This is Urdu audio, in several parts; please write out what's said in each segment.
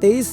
23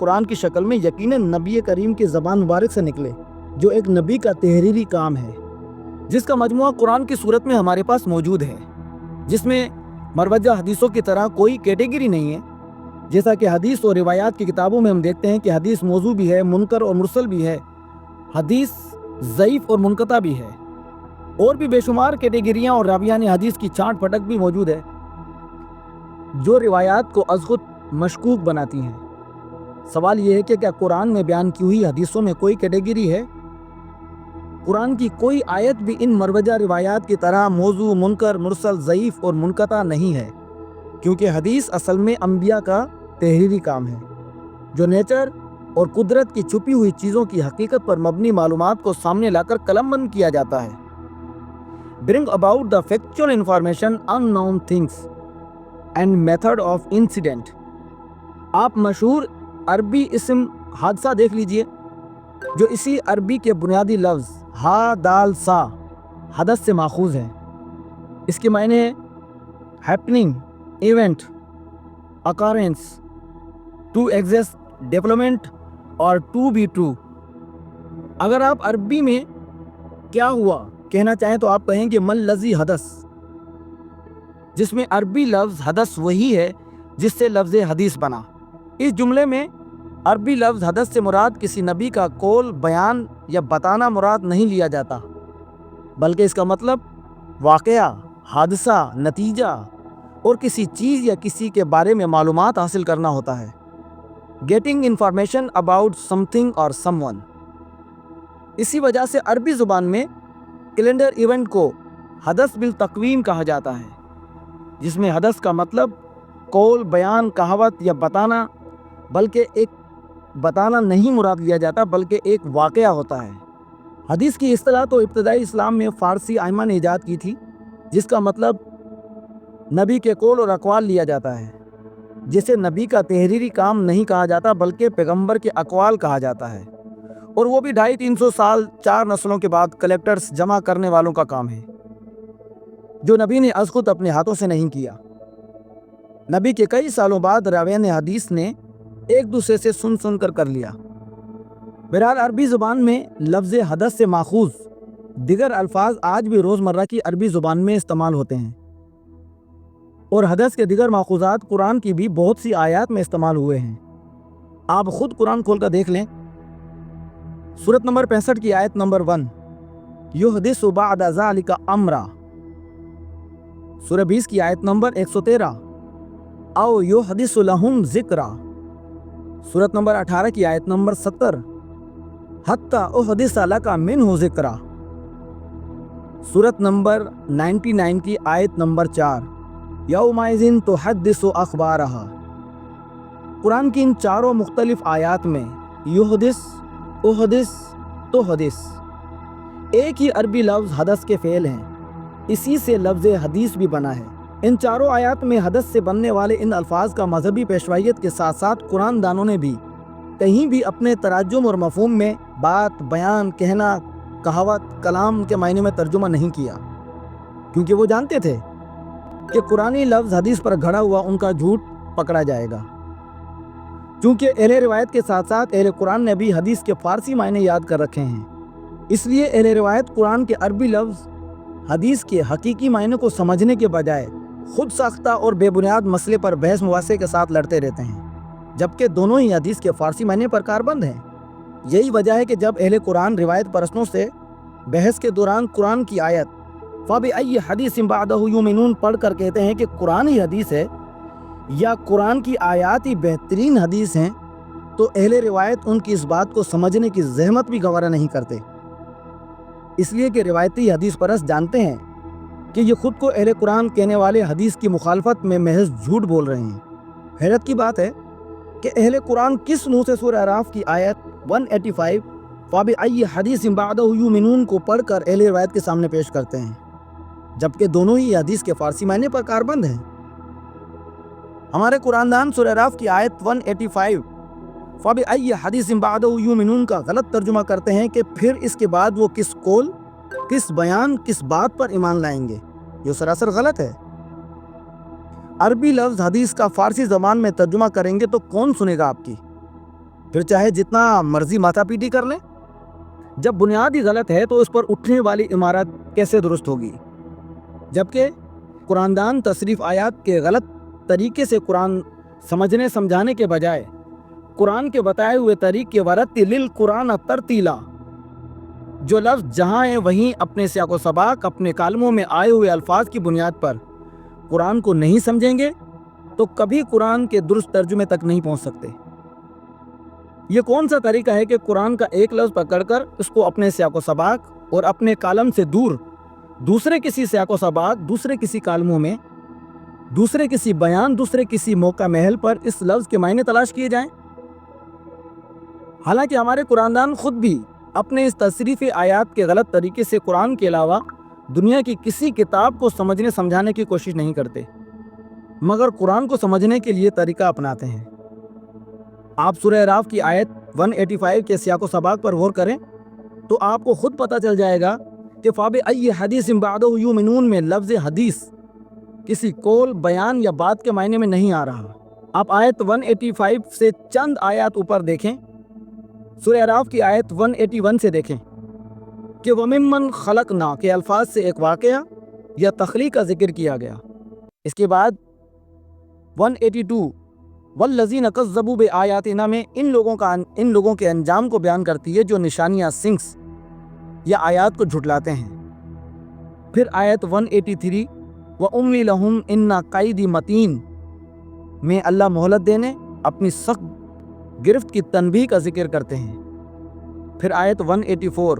قرآن کی شکل میں یقیناً نبی کریم کی زبان مبارک سے نکلے، جو ایک نبی کا تحریری کام ہے، جس کا مجموعہ قرآن کی صورت میں ہمارے پاس موجود ہے، جس میں مروجہ حدیثوں کی طرح کوئی کیٹیگری نہیں ہے۔ جیسا کہ حدیث اور روایات کی کتابوں میں ہم دیکھتے ہیں کہ حدیث موضوع بھی ہے، منکر اور مرسل بھی ہے، حدیث ضعیف اور منقطع بھی ہے، اور بھی بے شمار کیٹیگریاں اور راویان حدیث کی چھانٹ پھٹک بھی موجود ہے، جو روایات کو از خود مشکوک بناتی ہیں۔ سوال یہ ہے کہ کیا قرآن میں بیان کی ہوئی حدیثوں میں کوئی کیٹیگری ہے؟ قرآن کی کوئی آیت بھی ان مروجہ روایات کی طرح موضوع، منکر، مرسل، ضعیف اور منقطع نہیں ہے، کیونکہ حدیث اصل میں انبیاء کا تحریری کام ہے، جو نیچر اور قدرت کی چھپی ہوئی چیزوں کی حقیقت پر مبنی معلومات کو سامنے لا کر قلم بند کیا جاتا ہے۔ Bring about the factual information, unknown things and method of incident۔ آپ مشہور عربی اسم حادثہ دیکھ لیجئے، جو اسی عربی کے بنیادی لفظ ہا دال سا حدث سے ماخوذ ہے۔ اس کے معنی ہے happening, event, occurrence, to exist, development اور to be true۔ اگر آپ عربی میں کیا ہوا کہنا چاہیں تو آپ کہیں گے من لذی حدث، جس میں عربی لفظ حدث وہی ہے جس سے لفظ حدیث بنا۔ اس جملے میں عربی لفظ حدث سے مراد کسی نبی کا قول، بیان یا بتانا مراد نہیں لیا جاتا، بلکہ اس کا مطلب واقعہ، حادثہ، نتیجہ اور کسی چیز یا کسی کے بارے میں معلومات حاصل کرنا ہوتا ہے۔ Getting information about some thing اور سم ون۔ اسی وجہ سے عربی زبان میں کیلنڈر ایونٹ کو حدث بالتقویم کہا جاتا ہے، جس میں حدث کا مطلب قول، بیان، کہاوت یا بتانا، بلکہ ایک بتانا نہیں مراد لیا جاتا، بلکہ ایک واقعہ ہوتا ہے۔ حدیث کی اصطلاح تو ابتدائی اسلام میں فارسی ائمہ نے ایجاد کی تھی، جس کا مطلب نبی کے قول اور اقوال لیا جاتا ہے، جسے نبی کا تحریری کام نہیں کہا جاتا بلکہ پیغمبر کے اقوال کہا جاتا ہے، اور وہ بھی 250-300 سال 4 نسلوں کے بعد کلیکٹرز جمع کرنے والوں کا کام ہے، جو نبی نے از خود اپنے ہاتھوں سے نہیں کیا۔ نبی کے کئی سالوں بعد راویان حدیث نے ایک دوسرے سے سن کر لیا۔ بہرحال عربی زبان میں لفظ حدث سے ماخوذ دیگر الفاظ آج بھی روزمرہ کی عربی زبان میں استعمال ہوتے ہیں، اور حدث کے دیگر ماخوذات قرآن کی بھی بہت سی آیات میں استعمال ہوئے ہیں۔ آپ خود قرآن کھول کر دیکھ لیں، سورت نمبر 65 کی آیت نمبر 1، یحدث بعد ذلک امرا، سورہ 20 کی آیت نمبر 113، او یحدث لہم ذکرا، سورت نمبر 18 کی آیت نمبر 70، حتی احدث لک منہ ذکرا، سورت نمبر 99 کی آیت نمبر 4، یومئذ تحدث اخبارہا۔ قرآن کی ان چاروں مختلف آیات میں یحدث، احدث، تحدث ایک ہی عربی لفظ حدث کے فعل ہیں، اسی سے لفظ حدیث بھی بنا ہے۔ ان چاروں آیات میں حدث سے بننے والے ان الفاظ کا مذہبی پیشوائیت کے ساتھ ساتھ قرآن دانوں نے بھی کہیں بھی اپنے تراجم اور مفہوم میں بات، بیان، کہنا، کہاوت، کلام کے معنی میں ترجمہ نہیں کیا، کیونکہ وہ جانتے تھے کہ قرآنی لفظ حدیث پر گھڑا ہوا ان کا جھوٹ پکڑا جائے گا۔ چونکہ اہل روایت کے ساتھ ساتھ اہل قرآن نے بھی حدیث کے فارسی معنی یاد کر رکھے ہیں، اس لیے اہل روایت قرآن کے عربی لفظ حدیث کے حقیقی معنی کو سمجھنے کے بجائے خود ساختہ اور بے بنیاد مسئلے پر بحث مباحثے کے ساتھ لڑتے رہتے ہیں، جبکہ دونوں ہی حدیث کے فارسی معنی پر کاربند ہیں۔ یہی وجہ ہے کہ جب اہل قرآن روایت پرستوں سے بحث کے دوران قرآن کی آیت فَبِأَيِّ حَدِيثٍ بَعْدَهُ يُؤْمِنُونَ پڑھ کر کہتے ہیں کہ قرآن ہی حدیث ہے یا قرآن کی آیات ہی بہترین حدیث ہیں، تو اہل روایت ان کی اس بات کو سمجھنے کی زحمت بھی گوارا نہیں کرتے، اس لیے کہ روایتی حدیث پرست جانتے ہیں کہ یہ خود کو اہل قرآن کہنے والے حدیث کی مخالفت میں محض جھوٹ بول رہے ہیں۔ حیرت کی بات ہے کہ اہل قرآن کس منہ سے سورہ اعراف کی آیت 185 فَبِأَيِّ حَدِيثٍ بَعْدَهُ يُؤْمِنُونَ کو پڑھ کر اہل روایت کے سامنے پیش کرتے ہیں، جبکہ دونوں ہی حدیث کے فارسی معنی پر کاربند ہیں۔ ہمارے قرآن دان سورہ اعراف کی آیت 185 فَبِأَيِّ حَدِيثٍ بَعْدَهُ يُؤْمِنُونَ کا غلط ترجمہ کرتے ہیں کہ پھر اس کے بعد وہ کس قول، کس بیان، کس بات پر ایمان لائیں گے، جو سراسر غلط ہے۔ عربی لفظ حدیث کا فارسی زبان میں ترجمہ کریں گے تو کون سنے گا آپ کی؟ پھر چاہے جتنا مرضی ماتھا پیٹی کر لیں۔ جب بنیاد ہی غلط ہے تو اس پر اٹھنے والی عمارت کیسے درست ہوگی؟ جبکہ قرآن دان تصریف آیات کے غلط طریقے سے قرآن سمجھنے سمجھانے کے بجائے قرآن کے بتائے ہوئے طریقے ورتل القرآن ترتیلا، جو لفظ جہاں ہیں وہیں اپنے سیاق و سباق اپنے کالموں میں آئے ہوئے الفاظ کی بنیاد پر قرآن کو نہیں سمجھیں گے تو کبھی قرآن کے درست ترجمے تک نہیں پہنچ سکتے۔ یہ کون سا طریقہ ہے کہ قرآن کا ایک لفظ پکڑ کر اس کو اپنے سیاق و سباق اور اپنے کالم سے دور دوسرے کسی سیاق و سباق، دوسرے کسی کالموں میں، دوسرے کسی بیان، دوسرے کسی موقع محل پر اس لفظ کے معنی تلاش کیے جائیں؟ حالانکہ ہمارے قرآن دان خود بھی اپنے اس تصریف آیات کے غلط طریقے سے قرآن کے علاوہ دنیا کی کسی کتاب کو سمجھنے سمجھانے کی کوشش نہیں کرتے، مگر قرآن کو سمجھنے کے لیے طریقہ اپناتے ہیں۔ آپ سورہ اعراف کی آیت 185 کے سیاق و سباق پر غور کریں تو آپ کو خود پتہ چل جائے گا کہ فَبِأَيِّ حَدِيثٍ بَعْدَهُ يُؤْمِنُونَ میں لفظ حدیث کسی قول، بیان یا بات کے معنی میں نہیں آ رہا۔ آپ آیت 185 سے چند آیات اوپر دیکھیں، سورہ اعراف کی آیت 181 سے دیکھیں کہ وَمِمَّنْ خَلَقْنَا کے الفاظ سے ایک واقعہ یا تخلیق کا ذکر کیا گیا۔ اس کے بعد 182 وَالَّذِينَ كَذَّبُوا بِآيَاتِنَا میں ان لوگوں کے انجام کو بیان کرتی ہے جو نشانیاں، سنگس یا آیات کو جھٹلاتے ہیں۔ پھر آیت 183 وَأُمْلِي لَهُمْ إِنَّ كَيْدِي مَتِينٌ میں اللہ مہلت دینے، اپنی سخت گرفت کی تنبیہ کا ذکر کرتے ہیں۔ پھر آیت 184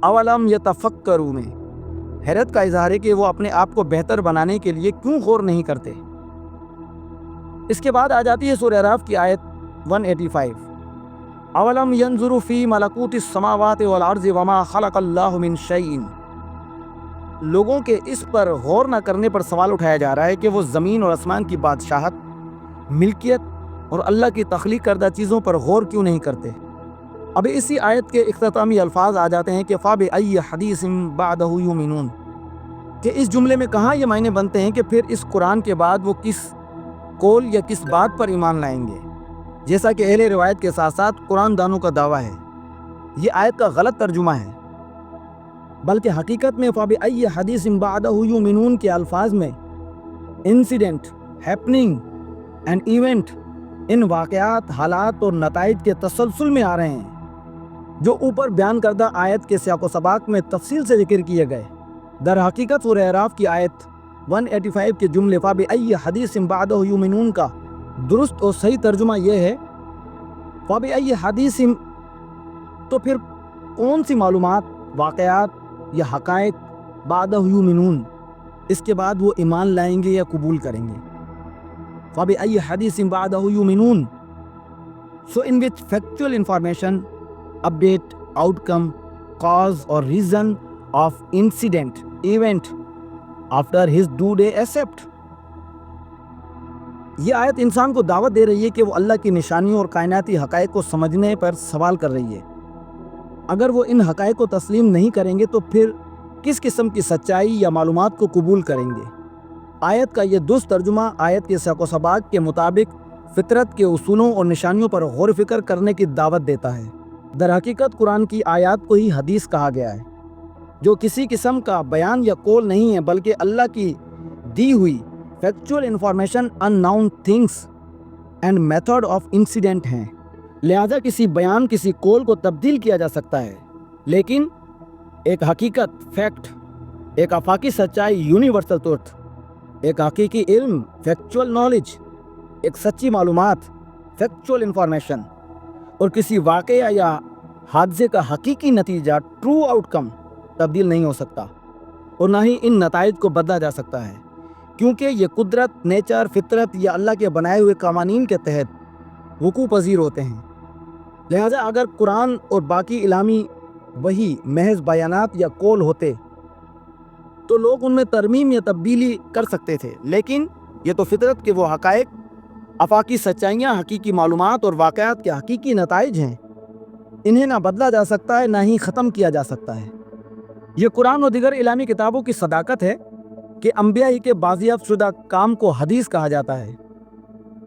اولم یتفکروا میں حیرت کا اظہار ہے کہ وہ اپنے آپ کو بہتر بنانے کے لیے کیوں غور نہیں کرتے۔ اس کے بعد آ جاتی ہے سورہ اعراف کی آیت 185 اولم ینظروا فی ملکوت السماوات والارض وما خلق اللہ من شیء، لوگوں کے اس پر غور نہ کرنے پر سوال اٹھایا جا رہا ہے کہ وہ زمین اور آسمان کی بادشاہت، ملکیت اور اللہ کی تخلیق کردہ چیزوں پر غور کیوں نہیں کرتے۔ اب اسی آیت کے اختتامی الفاظ آ جاتے ہیں کہ فَبِأَيِّ حَدِيثٍ بَعْدَهُ يُؤْمِنُونَ، کہ اس جملے میں کہاں یہ معنی بنتے ہیں کہ پھر اس قرآن کے بعد وہ کس قول یا کس بات پر ایمان لائیں گے، جیسا کہ اہل روایت کے ساتھ ساتھ قرآن دانوں کا دعویٰ ہے۔ یہ آیت کا غلط ترجمہ ہے، بلکہ حقیقت میں فَبِأَيِّ حَدِيثٍ بَعْدَهُ يُؤْمِنُونَ کے الفاظ میں incident, happening and event in واقعات، حالات اور نتائج کے تسلسل میں آ رہے ہیں جو اوپر بیان کردہ آیت کے سیاق و سباق میں تفصیل سے ذکر کیے گئے۔ در حقیقت سورہ اعراف کی آیت 185 کے جملے فَبِأَيِّ حَدِيثٍ بَعْدَهُ يُؤْمِنُونَ کا درست اور صحیح ترجمہ یہ ہے فَبِأَيِّ حَدِيثٍ، تو پھر کون سی معلومات، واقعات یا حقائق بَعْدَهُ يُؤْمِنُونَ اس کے بعد وہ ایمان لائیں گے یا قبول کریں گے۔ فَبِأَيِّ حَدِيثٍ بَعْدَهُ يُؤْمِنُونَ، so in which factual information, update, outcome, cause or reason of incident, event after his due day accept۔ یہ آیت انسان کو دعوت دے رہی ہے کہ وہ اللہ کی نشانیوں اور کائناتی حقائق کو سمجھنے پر سوال کر رہی ہے۔ اگر وہ ان حقائق کو تسلیم نہیں کریں گے تو پھر کس قسم کی سچائی یا معلومات کو قبول کریں گے؟ آیت کا یہ درست ترجمہ آیت کے سیاق و سباق کے مطابق فطرت کے اصولوں اور نشانیوں پر غور و فکر کرنے کی دعوت دیتا ہے۔ در حقیقت قرآن کی آیات کو ہی حدیث کہا گیا ہے، جو کسی قسم کا بیان یا قول نہیں ہے بلکہ اللہ کی دی ہوئی factual information unknown things and method of incident ہیں۔ لہذا کسی بیان، کسی قول کو تبدیل کیا جا سکتا ہے، لیکن ایک حقیقت، فیکٹ، ایک آفاقی سچائی، یونیورسل ٹروتھ، ایک حقیقی علم، فیکچول نالج، ایک سچی معلومات، فیکچول انفارمیشن، اور کسی واقعہ یا حادثے کا حقیقی نتیجہ، ٹرو آؤٹ کم تبدیل نہیں ہو سکتا، اور نہ ہی ان نتائج کو بدلا جا سکتا ہے، کیونکہ یہ قدرت، نیچر، فطرت یا اللہ کے بنائے ہوئے قوانین کے تحت وقوع پذیر ہوتے ہیں۔ لہذا اگر قرآن اور باقی الہامی وحی محض بیانات یا قول ہوتے تو لوگ ان میں ترمیم یا تبدیلی کر سکتے تھے، لیکن یہ تو فطرت کے وہ حقائق، آفاقی سچائیاں، حقیقی معلومات اور واقعات کے حقیقی نتائج ہیں، انہیں نہ بدلا جا سکتا ہے، نہ ہی ختم کیا جا سکتا ہے۔ یہ قرآن اور دیگر الہامی کتابوں کی صداقت ہے کہ انبیاء ہی کے بازیافت شدہ کام کو حدیث کہا جاتا ہے۔